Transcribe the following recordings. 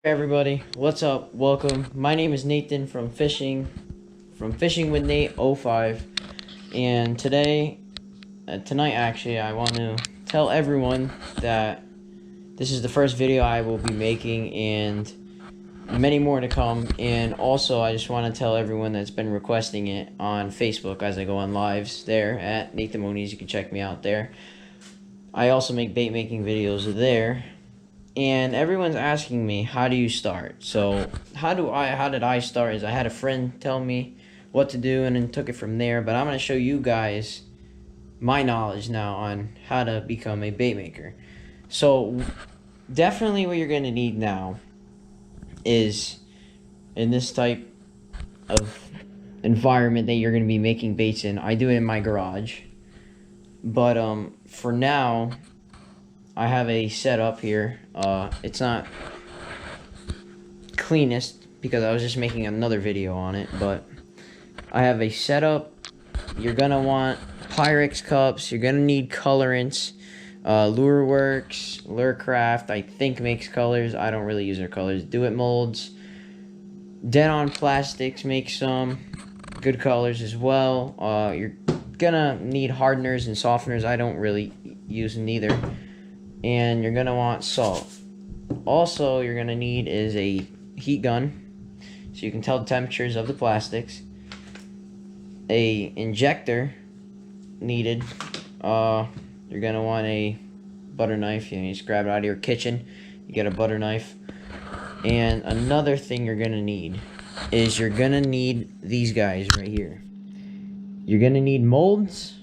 Hey everybody, what's up? Welcome. My name is Nathan from Fishing with Nate 05, and tonight actually, I want to tell everyone that this is the first video I will be making, and many more to come. And also, I just want to tell everyone that's been requesting it on Facebook as I go on lives there at Nathan Moniz. You can check me out there. I also make bait making videos there. And everyone's asking me, how do you start? So how did I start is I had a friend tell me what to do and then took it from there. But I'm going to show you guys my knowledge now on how to become a bait maker. So definitely what you're going to need now is, in this type of environment that you're going to be making baits in, I do it in my garage. But for now, I have a setup here. It's not cleanest because I was just making another video on it, but I have a setup. You're gonna want Pyrex cups. You're gonna need colorants. Lureworks, Lurecraft, I think makes colors. I don't really use their colors. Do It molds. Denon Plastics makes some good colors as well. You're gonna need hardeners and softeners. I don't really use neither. And you're gonna want salt. Also, you're gonna need is a heat gun, so you can tell the temperatures of the plastics. A injector needed. You're gonna want a butter knife. You just grab it out of your kitchen. You get a butter knife. And another thing you're gonna need is you're gonna need these guys right here. You're gonna need molds.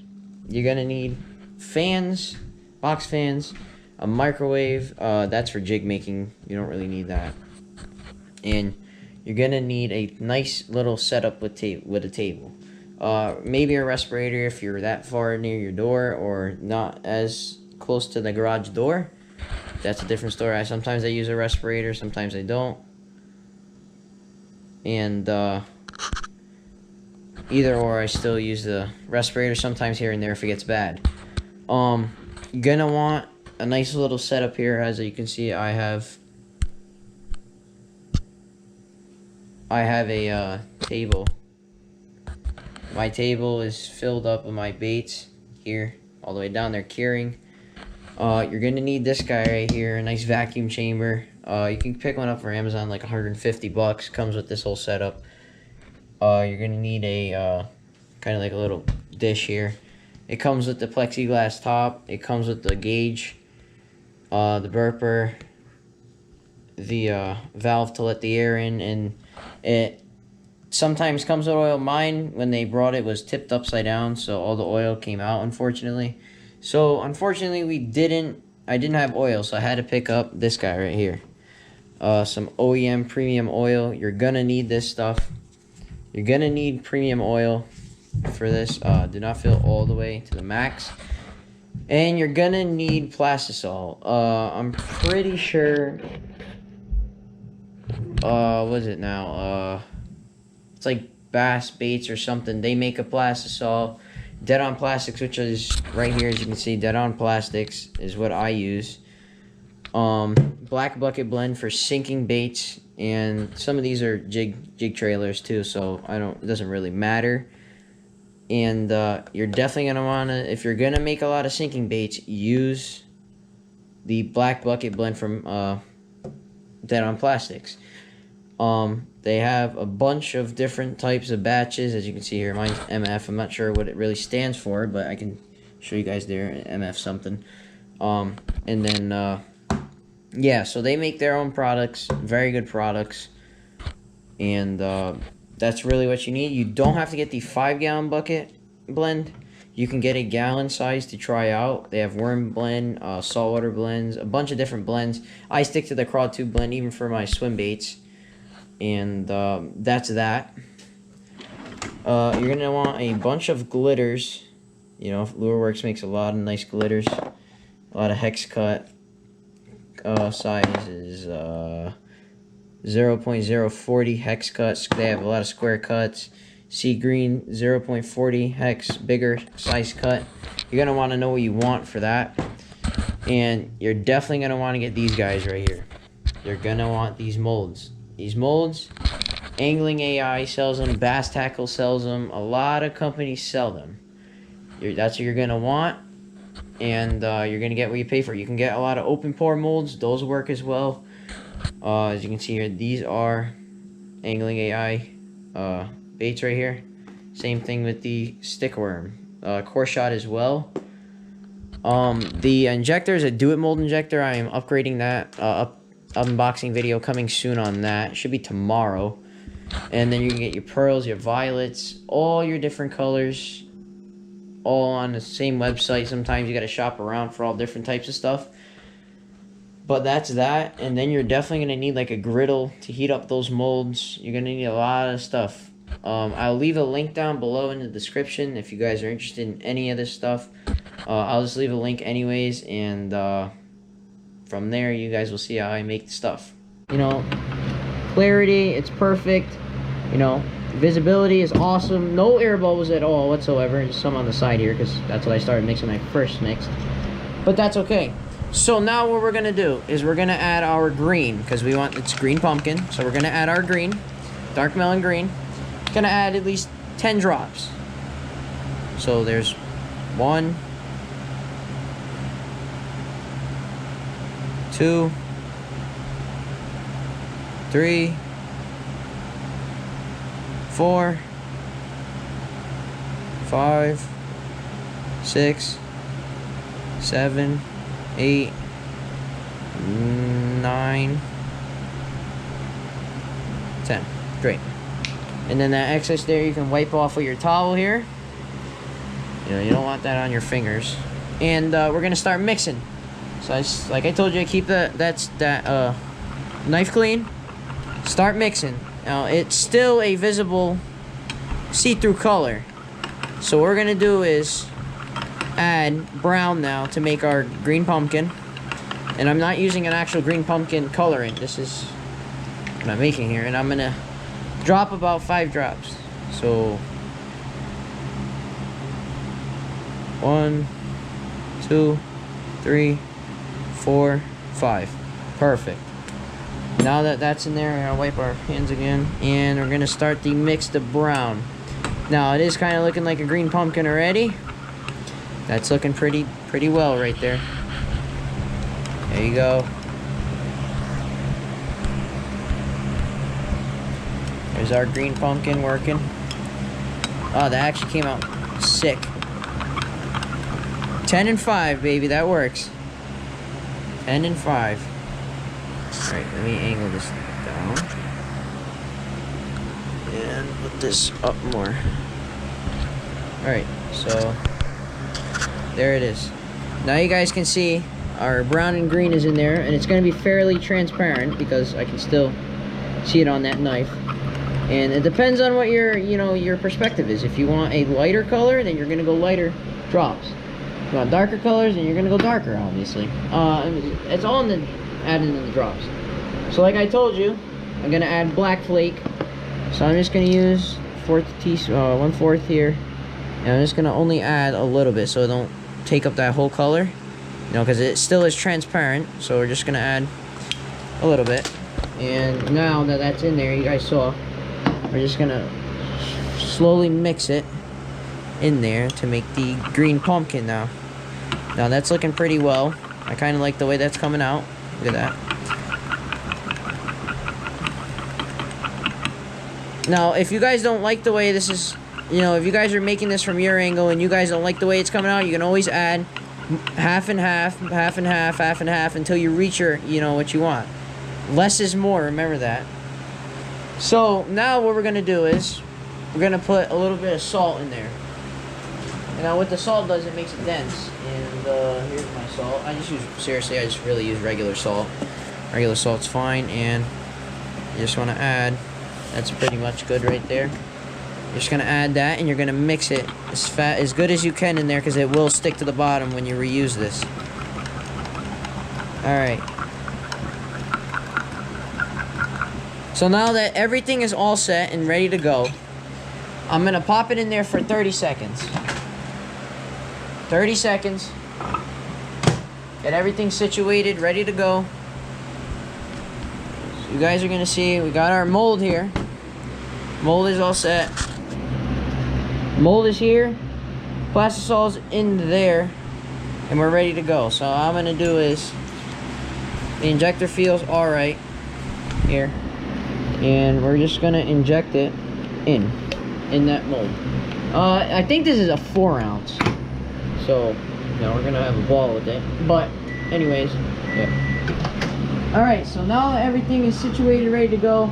You're gonna need fans, box fans, a microwave. That's for jig making. You don't really need that. And you're gonna need a nice little setup with a table. Maybe a respirator if you're that far near your door or not as close to the garage door. That's a different story. Sometimes I use a respirator, sometimes I don't. And either or, I still use the respirator sometimes here and there if it gets bad. You're gonna want a nice little setup here. As you can see, I have a table. My table is filled up with my baits here, all the way down there curing. You're gonna need this guy right here, a nice vacuum chamber. You can pick one up for Amazon, like 150 bucks. Comes with this whole setup. You're gonna need a kind of like a little dish here. It comes with the plexiglass top. It comes with the gauge, the burper, the valve to let the air in, and it sometimes comes with oil. Mine, when they brought it, was tipped upside down, so all the oil came out, unfortunately. So unfortunately, I didn't have oil, so I had to pick up this guy right here. Some OEM premium oil. You're gonna need this stuff. You're gonna need premium oil for this. Do not fill all the way to the max. And you're gonna need plastisol. I'm pretty sure. What is it now? It's like Bass Baits or something. They make a plastisol. Dead On Plastics, which is right here, as you can see. Dead On Plastics is what I use. Black Bucket Blend for sinking baits, and some of these are jig trailers too. So it doesn't really matter. And you're definitely gonna wanna, if you're gonna make a lot of sinking baits, use the Black Bucket Blend from Dead On Plastics. They have a bunch of different types of batches, as you can see here. Mine's MF. I'm not sure what it really stands for, but I can show you guys there, MF something. And then yeah, so they make their own products, very good products, and that's really what you need. You don't have to get the 5-gallon bucket blend. You can get a gallon size to try out. They have worm blend, saltwater blends, a bunch of different blends. I stick to the crawl tube blend even for my swim baits. And that's that. You're going to want a bunch of glitters. You know, Lureworks makes a lot of nice glitters. A lot of hex cut. Size is 0.040 hex cuts. They have a lot of square cuts. Sea green 0.40 hex, bigger size cut. You're going to want to know what you want for that. And you're definitely going to want to get these guys right here. you're gonna want these molds. These molds, Angling AI sells them, Bass Tackle sells them, a lot of companies sell them. That's what you're gonna want, and you're gonna get what you pay for. You can get a lot of open pore molds; those work as well. As you can see here, these are Angling AI baits right here. Same thing with the stick worm, core shot as well. The injector is a do-it mold injector. I am upgrading that. Unboxing video coming soon on that. Should be tomorrow. And then you can get your pearls, your violets, all your different colors, all on the same website. Sometimes you got to shop around for all different types of stuff. But that's that. And then you're definitely going to need like a griddle to heat up those molds. You're going to need a lot of stuff. I'll leave a link down below in the description if you guys are interested in any of this stuff. I'll just leave a link anyways, and from there you guys will see how I make the stuff. You know, clarity, it's perfect. You know, visibility is awesome. No air bubbles at all whatsoever. Just some on the side here because that's what I started mixing when I first mixed. But that's okay. So now what we're gonna do is we're gonna add our green because we want it's green pumpkin. So we're gonna add our green, dark melon green. Gonna add at least 10 drops. So there's 1, 2, 3, 4, 5, 6, 7, 8, 9, 10. Great. And then that excess there you can wipe off with your towel here. You know, you don't want that on your fingers. And we're gonna start mixing. So like I told you, keep that knife clean. Start mixing. Now it's still a visible see-through color. So what we're gonna do is add brown now to make our green pumpkin. And I'm not using an actual green pumpkin colorant. This is what I'm making here, and I'm gonna drop about 5 drops. So 1, 2, 3, 4, 5. Perfect. Now that that's in there, we're gonna wipe our hands again, and we're gonna start the mix of brown. Now it is kind of looking like a green pumpkin already. That's looking pretty well right there. There you go. There's our green pumpkin working. Oh, that actually came out sick. 10 and 5, baby, that works. 10 and 5. Alright, let me angle this down. And put this up more. Alright, so there it is. Now you guys can see our brown and green is in there, and it's going to be fairly transparent because I can still see it on that knife. And it depends on what your perspective is. If you want a lighter color, then you're gonna go lighter drops. If you want darker colors, then you're gonna go darker, obviously. It's all in the adding in the drops. So like I told you, I'm gonna add black flake. So I'm just gonna use 1/4 here, and I'm just gonna only add a little bit so it don't take up that whole color. You know, because it still is transparent. So we're just gonna add a little bit. And now that that's in there, you guys saw. We're just gonna slowly mix it in there to make the green pumpkin now. Now that's looking pretty well. I kind of like the way that's coming out. Look at that. Now, if you guys don't like the way this is, you know, if you guys are making this from your angle and you guys don't like the way it's coming out, you can always add half and half, half and half, half and half until you reach your, you know, what you want. Less is more, remember that. So now what we're gonna do is we're gonna put a little bit of salt in there. And now what the salt does, it makes it dense. And here's my salt. I just really use regular salt. Regular salt's fine, and you just want to add. That's pretty much good right there. You're just gonna add that, and you're gonna mix it as good as you can in there, because it will stick to the bottom when you reuse this. All right. So now that everything is all set and ready to go, I'm gonna pop it in there for 30 seconds. 30 seconds. Get everything situated, ready to go. you guys are gonna see we got our mold here. Mold is all set. Mold is here. Plastisol's in there, and we're ready to go. So all I'm gonna do is, the injector feels all right here, and we're just gonna inject it in that mold. I think this is a 4 ounce, so we're gonna have a ball with it. But anyways, yeah. All right, so now that everything is situated, ready to go,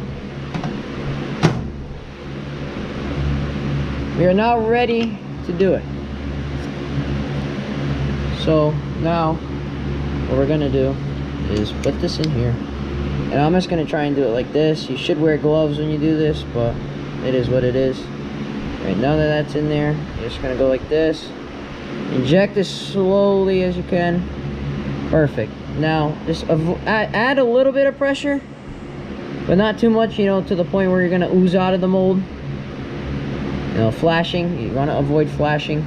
we are now ready to do it. So now what we're gonna do is put this in here, and I'm just gonna try and do it like this. You should wear gloves when you do this, but it is what it is. Right, now that that's in there, you're just gonna go like this. Inject as slowly as you can. Perfect. Now just add a little bit of pressure, but not too much, to the point where you're gonna ooze out of the mold. Flashing, you want to avoid flashing,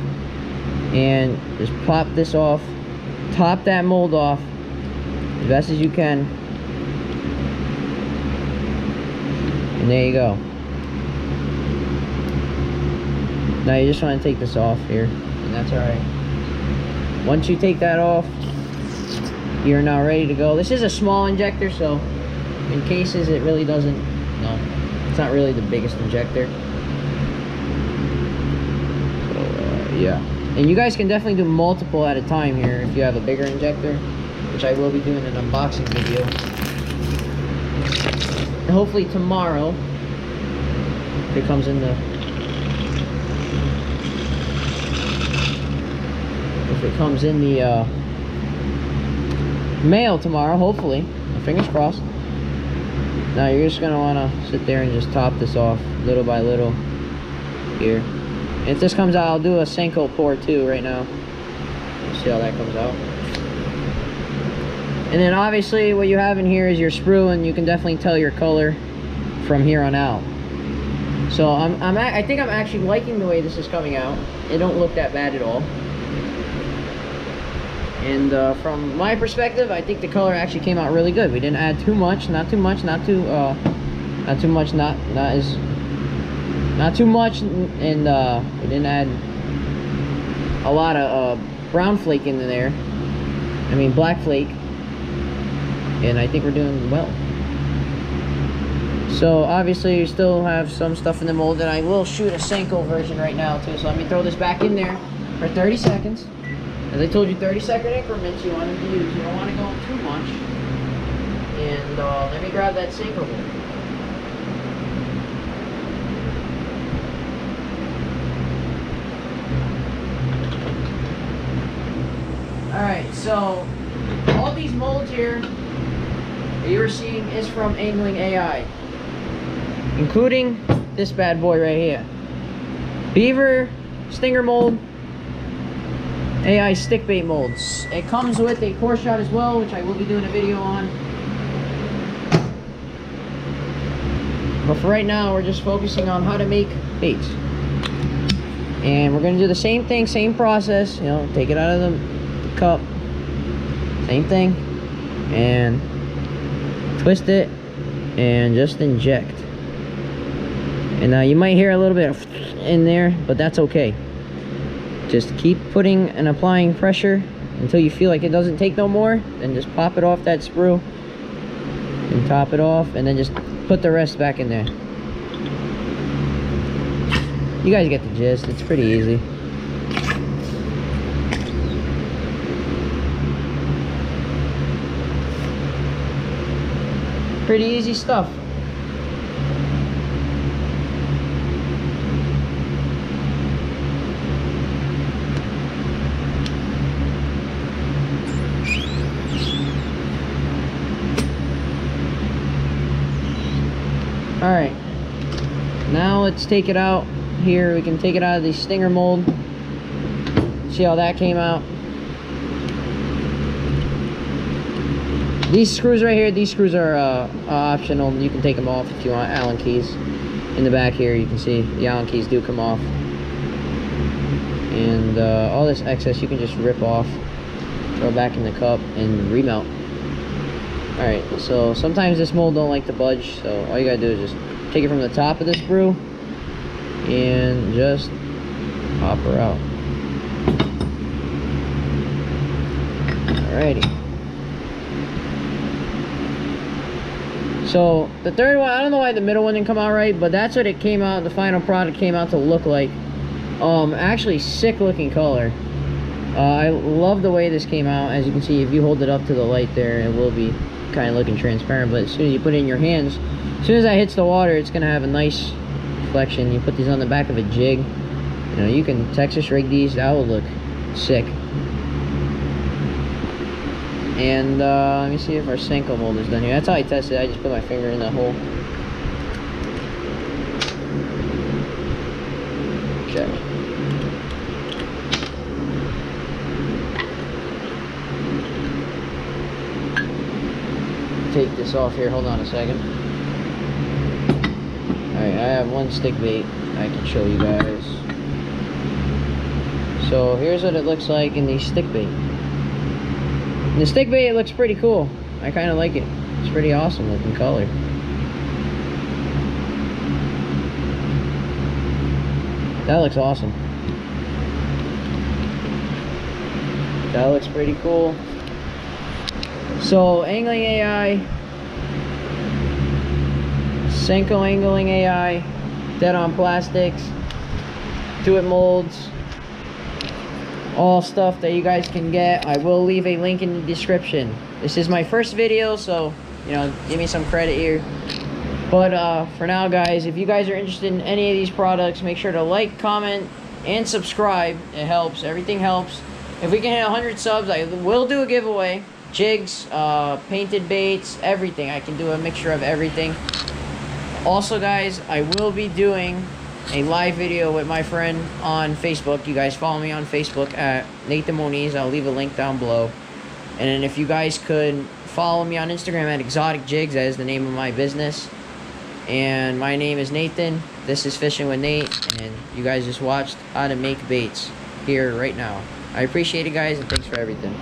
and just pop this off, top that mold off as best as you can, and there you go. Now you just want to take this off here, and that's alright. Once you take that off, you're now ready to go. This is a small injector, so in cases it really doesn't, it's not really the biggest injector. Yeah, and you guys can definitely do multiple at a time here if you have a bigger injector, which I will be doing an unboxing video. And hopefully tomorrow, if it comes in the mail tomorrow, hopefully, fingers crossed. Now you're just gonna want to sit there and just top this off little by little here. If this comes out, I'll do a Senko pour too right now. See how that comes out. And then obviously what you have in here is your sprue, and you can definitely tell your color from here on out. So I think I'm actually liking the way this is coming out. It don't look that bad at all. And from my perspective, I think the color actually came out really good. We didn't add too much, not too much, not too much, not too much, and we didn't add a lot of brown flake in there. I mean black flake, and I think we're doing well. So obviously you still have some stuff in the mold, and I will shoot a Senko version right now too. So let me throw this back in there for 30 seconds. As I told you, 30-second increments you want to use. You don't want to go too much. And let me grab that Senko mold. Alright, so all these molds here that you are seeing is from Angling AI, including this bad boy right here. Beaver stinger mold, AI stick bait molds. It comes with a core shot as well, which I will be doing a video on. But for right now, we're just focusing on how to make baits. And we're going to do the same thing, same process. Take it out of the cup, same thing, and twist it and just inject. And now you might hear a little bit of in there, but that's okay. Just keep putting and applying pressure until you feel like it doesn't take no more. Then just pop it off that sprue and top it off, and then just put the rest back in there. You guys get the gist. It's pretty easy. Pretty easy stuff. All right, now let's take it out here. We can take it out of the stinger mold. See how that came out. These screws right here, these screws are optional. You can take them off if you want. Allen keys in the back here, you can see the Allen keys do come off. And all this excess you can just rip off, throw it back in the cup, and remelt. Alright, so sometimes this mold don't like to budge, so all you gotta do is just take it from the top of this brew and just pop her out. Alrighty. So the third one, I don't know why the middle one didn't come out right, but that's what it came out, the final product came out to look like. Actually sick looking color. I love the way this came out. As you can see, if you hold it up to the light there, it will be kind of looking transparent, but as soon as you put it in your hands, as soon as that hits the water, it's gonna have a nice reflection. You put these on the back of a jig, you know, you can Texas rig these, that will look sick. And let me see if our Senko mold is done here. That's how I test it. I just put my finger in the hole. Check. Take this off here. Hold on a second. Alright, I have one stick bait I can show you guys. So here's what it looks like in the stick bait. In the stick bait, it looks pretty cool. I kind of like it. It's pretty awesome looking color. That looks awesome. That looks pretty cool. So angling AI, Senko angling AI, dead on plastics, do it molds, all stuff that you guys can get. I will leave a link in the description. This is my first video, so you know, give me some credit here. But for now, guys, if you guys are interested in any of these products, make sure to like, comment, and subscribe. It helps. Everything helps. If we can hit 100 subs, I will do a giveaway. Jigs, painted baits, everything. I can do a mixture of everything. Also, guys, I will be doing a live video with my friend on Facebook. You guys follow me on Facebook at Nathan Moniz. I'll leave a link down below. And then if you guys could follow me on Instagram at Exotic Jigs, that is the name of my business. And my name is Nathan. This is Fishing with Nate, and you guys just watched how to make baits here right now. I appreciate it, guys, and thanks for everything.